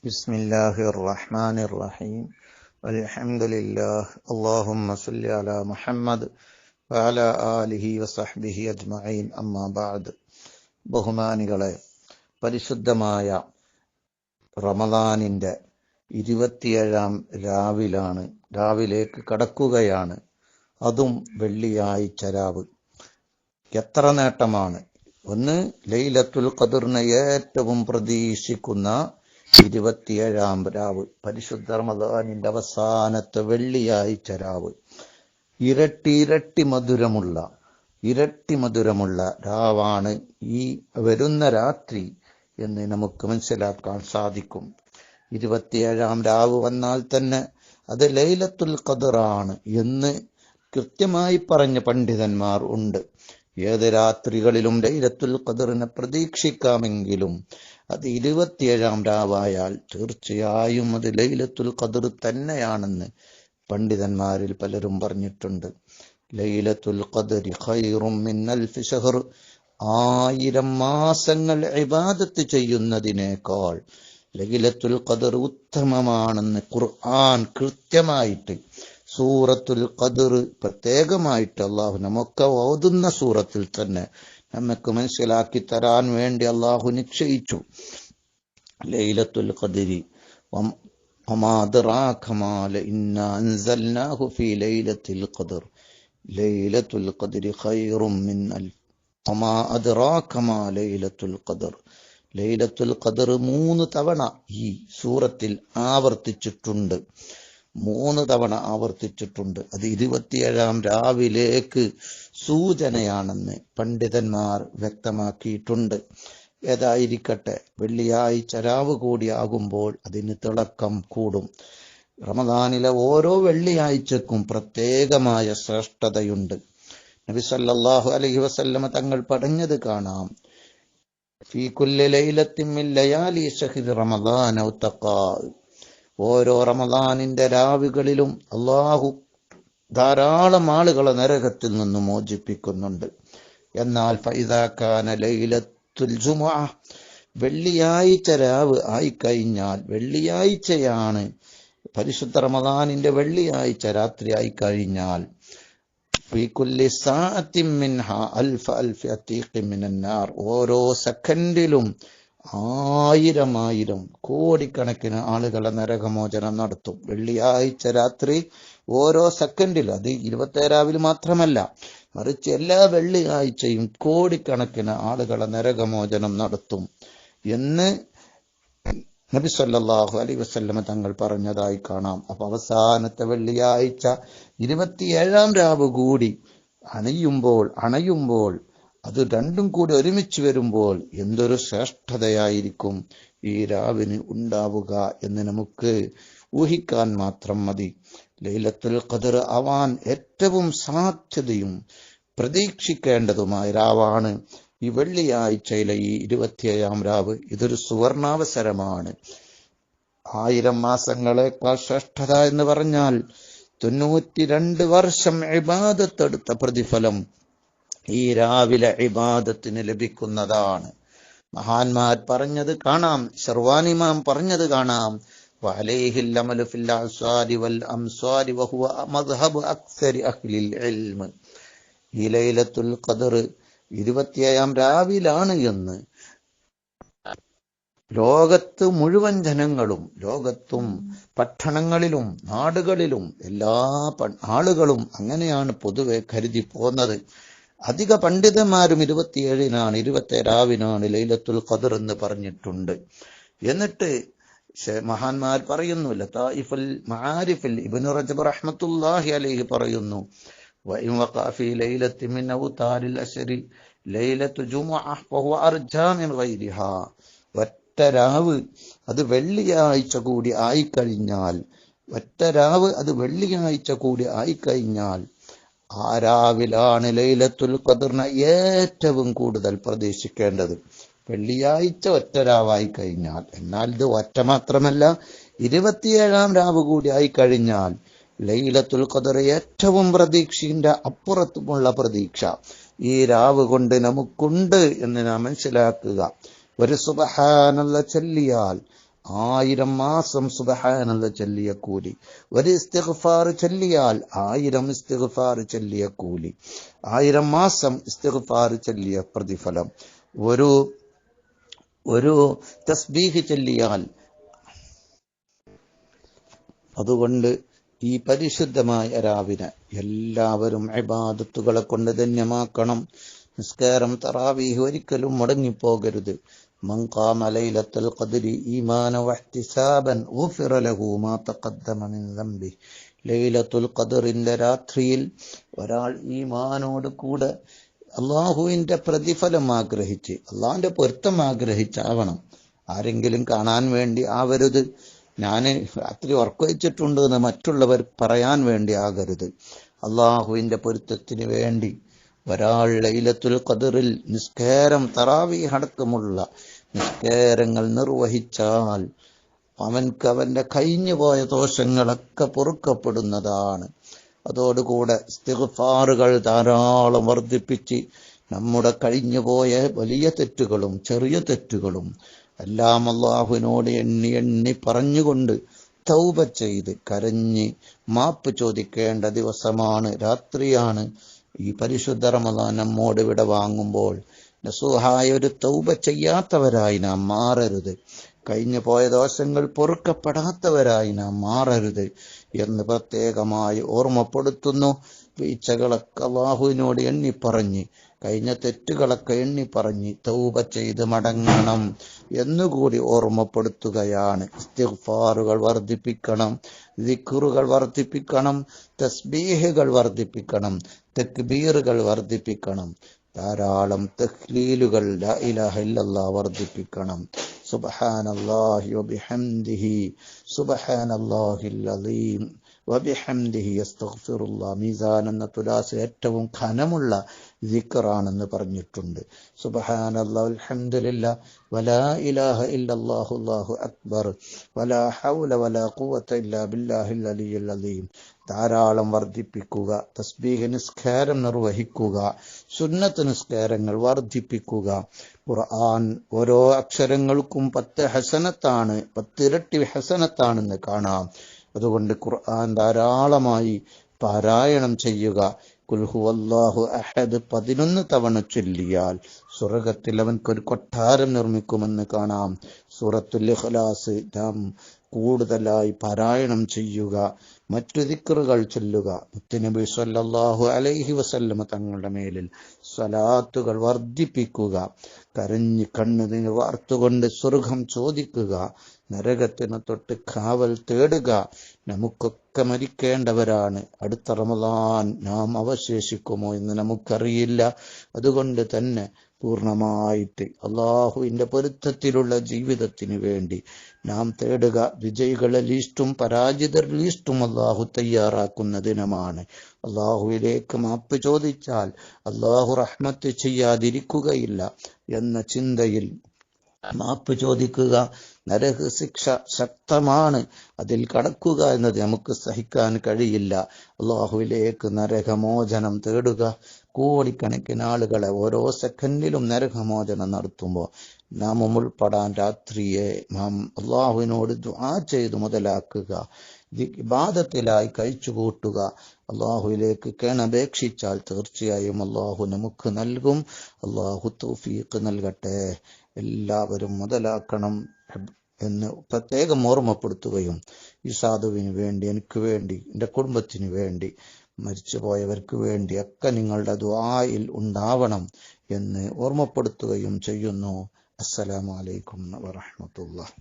ബിസ്മില്ലാഹിർ റഹ്മാനിർ റഹീം. അൽഹംദുലില്ലാഹ്. അല്ലാഹുമ്മ സ്വല്ലി അലാ മുഹമ്മദ് വഅലാ ആലിഹി വസഹ്ബിഹി അജ്മഈൻ. അമ്മാ ബഅദ്. ബഹുമാനികളെ, പരിശുദ്ധമായ റമദാനിന്റെ 27-ാം രാവിലേക്ക് കടക്കുകയാണ്. അതും വെള്ളിയാഴ്ച രാവ്. എത്ര നേട്ടമാണ്! ഒന്ന്, ലൈലത്തുൽ ഖദറിനെ ഏറ്റവും പ്രതീക്ഷിക്കുന്ന 27-ാം രാവ്, പരിശുദ്ധ റമദാനിന്റെ അവസാനത്തെ വെള്ളിയാഴ്ച രാവ്. ഇരട്ടി മധുരമുള്ള രാവാണ് ഈ വരുന്ന രാത്രി എന്ന് നമുക്ക് മനസ്സിലാക്കാൻ സാധിക്കും. 27-ാം രാവ് വന്നാൽ തന്നെ അത് ലൈലത്തുൽ ഖദറാണ് എന്ന് കൃത്യമായി പറഞ്ഞ പണ്ഡിതന്മാർ ഉണ്ട്. ഏത് രാത്രികളിലും ലൈലത്തുൽ ഖദറിനെ പ്രതീക്ഷിക്കാമെങ്കിലും അത് 27-ാം രാവായാൽ തീർച്ചയായും അത് ലൈലത്തുൽ ഖദർ തന്നെയാണെന്ന് പണ്ഡിതന്മാരിൽ പലരും പറഞ്ഞിട്ടുണ്ട്. ലൈലത്തുൽ ഖദരി ഖൈറും മിൻ അൽഫി ശഹർ. 1000 മാസങ്ങൾ ഇബാദത്ത് ചെയ്യുന്നതിനേക്കാൾ ലൈലത്തുൽ ഖദർ ഉത്തമമാണെന്ന് ഖുർആൻ കൃത്യമായിട്ട്, സൂറത്തുൽ ഖദർ പ്രത്യേകമായിട്ട് അള്ളാഹു നമുക്ക് ഓതുന്ന സൂറത്തിൽ തന്നെ നമുക്ക് മനസ്സിലാക്കി തരാൻ വേണ്ടി അള്ളാഹു നിശ്ചയിച്ചു. ലൈലത്തുൽ ഖദരി വമാ അദ്റാക മാ ഇന്നാ അൻസൽനാഹു ഫീ ലൈലത്തുൽ ഖദർ. ലൈലത്തുൽ ഖദരി ഖൈറും മിൻ അൽഫ്. വമാ അദ്റാക മാ ലൈലത്തുൽ ഖദർ. ലൈലത്തുൽ ഖദർ 3 തവണ ഈ സൂറത്തിൽ ആവർത്തിച്ചിട്ടുണ്ട്. 3 തവണ ആവർത്തിച്ചിട്ടുണ്ട്. അത് 27-ാം രാവിലേക്ക് സൂചനയാണെന്ന് പണ്ഡിതന്മാർ വ്യക്തമാക്കിയിട്ടുണ്ട്. ഏതായിരിക്കട്ടെ, വെള്ളിയാഴ്ച രാവ് കൂടിയാകുമ്പോൾ അതിന് തിളക്കം കൂടും. റമദാനിലെ ഓരോ വെള്ളിയാഴ്ചക്കും പ്രത്യേകമായ ശ്രേഷ്ഠതയുണ്ട്. നബി സല്ലല്ലാഹു അലൈഹി വസല്ലമ തങ്ങൾ പറഞ്ഞത് കാണാം. ഫീ കുല്ലി ലൈലത്തിൻ മിൻ ലയാലി ശഹ്രി റമദാന ഉത്തഖാ. ഓരോ റമദാനിന്റെ രാവുകളിലും അള്ളാഹു ധാരാളം ആളുകളെ നരകത്തിൽ നിന്ന് മോചിപ്പിക്കുന്നുണ്ട്. എന്നാൽ ഫഇദാ കാന ലൈലത്തുൽ ജുമുഅ, വെള്ളിയാഴ്ച രാവ് ആയിക്കഴിഞ്ഞാൽ, വെള്ളിയാഴ്ചയാണ് പരിശുദ്ധ റമദാനിന്റെ വെള്ളിയാഴ്ച രാത്രി ആയിക്കഴിഞ്ഞാൽ, ഫീ കുല്ലി സഅത്തിൻ മിൻഹാ അൽഫി അതീഖിൻ മിനൻ നാർ. ഓരോ സെക്കൻഡിലും 1000 കോടിക്കണക്കിന് ആളുകളെ നരകമോചനം നടത്തും. വെള്ളിയാഴ്ച രാത്രി ഓരോ സെക്കൻഡിലും, അത് 27 മാത്രമല്ല, മറിച്ച് എല്ലാ വെള്ളിയാഴ്ചയും കോടിക്കണക്കിന് ആളുകളെ നരകമോചനം നടത്തും എന്ന് നബി സല്ലല്ലാഹു അലൈഹി വസല്ലമ തങ്ങൾ പറഞ്ഞതായി കാണാം. അപ്പൊ അവസാനത്തെ വെള്ളിയാഴ്ച 27-ാം രാവ് കൂടി അണയുമ്പോൾ അത് രണ്ടും കൂടി ഒരുമിച്ച് വരുമ്പോൾ എന്തൊരു ശ്രേഷ്ഠതയായിരിക്കും ഈ രാവിന് ഉണ്ടാവുക എന്ന് നമുക്ക് ഊഹിക്കാൻ മാത്രം മതി. ലൈലത്തുൽ ഖദർ ആവാൻ ഏറ്റവും സാധ്യതയും പ്രതീക്ഷിക്കേണ്ടതുമായ രാവാണ് ഈ വെള്ളിയാഴ്ചയിലെ ഈ 27-ാം രാവ്. ഇതൊരു സുവർണാവസരമാണ്. 1000 മാസങ്ങളെക്കാൾ ശ്രേഷ്ഠത എന്ന് പറഞ്ഞാൽ 92 വർഷം ഇബാദത്തെടുത്ത പ്രതിഫലം ഈ രാവിലെ ഇബാദത്തിന് ലഭിക്കുന്നതാണ്. മഹാന്മാർ പറഞ്ഞത് കാണാം, ശർവാനിമാം പറഞ്ഞത് കാണാം. വഅലൈഹിൽ അമലു ഫിൽ അസ്വാരി വൽ അംസ്വാരി വഹുവ മദ്ഹബു അക്സരി അഹ്ലിൽ ഇൽമ്. ഈ ലൈലത്തുൽ ഖദർ 27-ാം രാവിലാണ് എന്ന് ലോകത്ത് മുഴുവൻ ജനങ്ങളും, ലോകത്തും പട്ടണങ്ങളിലും നാടുകളിലും എല്ലാ ആളുകളും അങ്ങനെയാണ് പൊതുവെ കരുതി പോന്നത്. അധിക പണ്ഡിതന്മാരും 27 രാവിനാണ് ലൈലത്തുൽ ഖദർ എന്ന് പറഞ്ഞിട്ടുണ്ട്. എന്നിട്ട് മഹാന്മാർ പറയുന്നു, ലതായിഫുൽ മആരിഫിൽ ഇബ്നു റജബ് റഹ്മത്തുള്ളാഹി അലൈഹി പറയുന്നു, വഇൻ വഖഅ ഫീ ലൈലത്തിൻ മിൻ ഔതാരിൽ അശ്രി ലൈലത്തു ജുമുഅ ഫഹുവ അർജാ മിൻ ഗൈരിഹാ. ഒറ്റ രാവ് അത് വെള്ളിയാഴ്ച കൂടി ആയിക്കഴിഞ്ഞാൽ ആ രാവിലാണ് ലൈലത്തുൽ ഖദറിനെ ഏറ്റവും കൂടുതൽ പ്രതീക്ഷിക്കേണ്ടത്. വെള്ളിയാഴ്ച ഒറ്റ രാവായി കഴിഞ്ഞാൽ, എന്നാൽ ഇത് ഒറ്റ മാത്രമല്ല, 27-ാം രാവ് കൂടി ആയിക്കഴിഞ്ഞാൽ ലൈലത്തുൽ ഖദർ ഏറ്റവും പ്രതീക്ഷയുടെ അപ്പുറത്തുമുള്ള പ്രതീക്ഷ ഈ രാവ് കൊണ്ട് നമുക്കുണ്ട് എന്ന് നാം മനസ്സിലാക്കുക. ഒരു സുബ്ഹാനല്ലാഹ് ചൊല്ലിയാൽ 1000 മാസം സുബ്ഹാനല്ലാഹ് ചൊല്ലിയ കൂലി. ഒരു ഇസ്തിഗ്ഫാർ ചൊല്ലിയാൽ 1000 ഇസ്തിഗ്ഫാർ ചൊല്ലിയ കൂലി. 1000 മാസം ഇസ്തിഗ്ഫാർ ചൊല്ലിയ പ്രതിഫലം. ഒരു തസ്ബീഹ് ചൊല്ലിയാൽ. അതുകൊണ്ട് ഈ പരിശുദ്ധമായ രാവിനെ എല്ലാവരും ഇബാദത്തുകളെ കൊണ്ട് ധന്യമാക്കണം. നിസ്കാരം തറാവീഹ് ഒരിക്കലും മുടങ്ങിപ്പോകരുത്. മൻ ഖാമ ലൈലത്തുൽ ഖദ്രി ഈമാനൻ വഹ്തിസാബൻ ഗുഫിറ ലഹു മാ തഖദ്ദമ മിൻ ദംബി. ലൈലത്തുൽ ഖദ്റിന്റെ രാത്രിയിൽ ഒരാൾ ഈമാനോട് കൂടെ അള്ളാഹുവിന്റെ പ്രതിഫലം ആഗ്രഹിച്ച്, അള്ളാഹിന്റെ പൊരുത്തം ആഗ്രഹിച്ചാവണം. ആരെങ്കിലും കാണാൻ വേണ്ടി ആവരുത്. ഞാൻ രാത്രി ഉറക്കവെച്ചിട്ടുണ്ട് എന്ന് മറ്റുള്ളവർ പറയാൻ വേണ്ടി ആകരുത്. അള്ളാഹുവിന്റെ പൊരുത്തത്തിന് വേണ്ടി ഒരാൾ ലൈലത്തുൽ ഖദ്റിൽ നിസ്കാരം തറാവീഹ് അടക്കമുള്ള നിസ്കാരങ്ങൾ നിർവഹിച്ചാൽ അവന്റെ കഴിഞ്ഞുപോയ ദോഷങ്ങളൊക്കെ പൊറുക്കപ്പെടുന്നതാണ്. അതോടുകൂടെ ഇസ്തിഗ്ഫാറുകൾ ധാരാളം വർദ്ധിപ്പിച്ച് നമ്മുടെ കഴിഞ്ഞുപോയ വലിയ തെറ്റുകളും ചെറിയ തെറ്റുകളും എല്ലാം അള്ളാഹുവിനോട് എണ്ണി എണ്ണി പറഞ്ഞുകൊണ്ട് തൗബ ചെയ്ത് കരഞ്ഞ് മാപ്പ് ചോദിക്കേണ്ട ദിവസമാണ്, രാത്രിയാണ്. ഈ പരിശുദ്ധ റമദാൻ നമ്മോട് വിട വാങ്ങുമ്പോൾ നസൂഹായ ഒരു തൗബ ചെയ്യാത്തവരായി നാം മാറരുത്. കഴിഞ്ഞു പോയ ദോഷങ്ങൾ പൊറുക്കപ്പെടാത്തവരായി നാം മാറരുത് എന്ന് പ്രത്യേകമായി ഓർമ്മപ്പെടുത്തുന്നു. വീഴ്ചകളൊക്കെ അല്ലാഹുവിനോട് എണ്ണിപ്പറഞ്ഞ്, കഴിഞ്ഞ തെറ്റുകളൊക്കെ എണ്ണിപ്പറഞ്ഞ് തൗബ ചെയ്ത് മടങ്ങണം എന്നുകൂടി ഓർമ്മപ്പെടുത്തുകയാണ്. ഇസ്തിഗ്ഫാറുകൾ വർദ്ധിപ്പിക്കണം, ദിക്റുകൾ വർദ്ധിപ്പിക്കണം, തസ്ബീഹുകൾ വർദ്ധിപ്പിക്കണം, തക്ബീറുകൾ വർദ്ധിപ്പിക്കണം, ധാരാളം തഹ്ലീലുകൾ ലാ ഇലാഹ ഇല്ലല്ലാഹ് വർദ്ധിപ്പിക്കണം. സുബ്ഹാനല്ലാഹി വബിഹംദിഹി സുബ്ഹാനല്ലാഹിൽ അലീം വബിഹംദിഹി അസ്തഗ്ഫിറുല്ലാഹ്. മീസാൻ എന്ന തുലാസ് ഏറ്റവും ഘനമുള്ള ദിക്റാണെന്ന് പറഞ്ഞിട്ടുണ്ട്. സുബ്ഹാനല്ലാഹ് അൽഹംദുലില്ലാഹ് വലാ ഇലാഹ ഇല്ലല്ലാഹു അല്ലാഹു അക്ബർ വലാ ഹൗല വലാ ഖുവത ഇല്ലാ ബില്ലാഹിൽ അലിയ്യിൽ അലീം. ധാരാളം വർദ്ധിപ്പിക്കുക. തസ്ബീഹ് നിസ്കാരം നിർവഹിക്കുക. സുന്നത്ത് നിസ്കാരങ്ങൾ വർദ്ധിപ്പിക്കുക. ഖുർആൻ ഓരോ അക്ഷരങ്ങൾക്കും 10 ഹസനത്താണ്, 10 ഇരട്ടി ഹസനത്താണെന്ന് കാണാം. അതുകൊണ്ട് ഖുർആൻ ധാരാളമായി പാരായണം ചെയ്യുക. ഖുൽ ഹുവല്ലാഹു അഹദ് 11 തവണ ചൊല്ലിയാൽ സ്വർഗ്ഗത്തിൽ അവൻക്കൊരു കൊട്ടാരം നിർമ്മിക്കുമെന്ന് കാണാം. സൂറത്തുൽ ഇഖ്ലാസ് നാം കൂടുതലായി പാരായണം ചെയ്യുക. മറ്റു ദിക്റുകൾ ചൊല്ലുക. മുത്തുനബി സ്വല്ലല്ലാഹു അലൈഹി വസല്ലമ തങ്ങളുടെ മേലിൽ സ്വലാത്തുകൾ വർദ്ധിപ്പിക്കുക. കരഞ്ഞ് കണ്ണുനീർ വാർത്തുകൊണ്ട് സ്വർഗം ചോദിക്കുക. നരകത്തിന് തൊട്ട് കാവൽ തേടുക. നമുക്കൊക്കെ മരിക്കേണ്ടവരാണ്. അടുത്ത റമദാൻ നാം അവശേഷിക്കുമോ എന്ന് നമുക്കറിയില്ല. അതുകൊണ്ട് തന്നെ പൂർണ്ണമായിട്ട് അള്ളാഹുവിന്റെ പൊരുത്തത്തിലുള്ള ജീവിതത്തിന് വേണ്ടി നാം തേടുക. വിജയികളെ ലീസ്റ്റും പരാജിതർ ലീസ്റ്റും അള്ളാഹു തയ്യാറാക്കുന്ന ദിനമാണ്. അള്ളാഹുവിലേക്ക് മാപ്പ് ചോദിച്ചാൽ അള്ളാഹു റഹ്മത്ത് ചെയ്യാതിരിക്കുകയില്ല എന്ന ചിന്തയിൽ മാപ്പ് ചോദിക്കുക. നരക ശിക്ഷ ശക്തമാണ്, അതിൽ കടക്കുക എന്നത് നമുക്ക് സഹിക്കാൻ കഴിയില്ല. അള്ളാഹുവിലേക്ക് നരകമോചനം തേടുക. കോടിക്കണക്കിന് ആളുകളെ ഓരോ സെക്കൻഡിലും നരകമോചനം നടത്തുമ്പോൾ നാം ഉൾപ്പെടാൻ രാത്രിയെ നാം അള്ളാഹുവിനോട് ദുആ ചെയ്ത് മുതലാക്കുക. ഇബാദത്തിലായി കഴിച്ചുകൂട്ടുക. അള്ളാഹുവിലേക്ക് കേണപേക്ഷിച്ചാൽ തീർച്ചയായും അള്ളാഹു നമുക്ക് നൽകും. അള്ളാഹു തൗഫീഖ് നൽകട്ടെ. എല്ലാവരും മുതലാക്കണം എന്ന് പ്രത്യേകം ഓർമ്മപ്പെടുത്തുകയും ഈ സാധുവിന് വേണ്ടി, എനിക്ക് വേണ്ടി, എൻ്റെ കുടുംബത്തിന് വേണ്ടി, മരിച്ചുപോയവർക്ക് വേണ്ടി ഒക്കെ നിങ്ങളുടെ ദുആയിൽ ഉണ്ടാവണം എന്ന് ഓർമ്മപ്പെടുത്തുകയും ചെയ്യുന്നു. അസ്സലാമു അലൈക്കും വറഹ്മത്തുള്ളാഹി.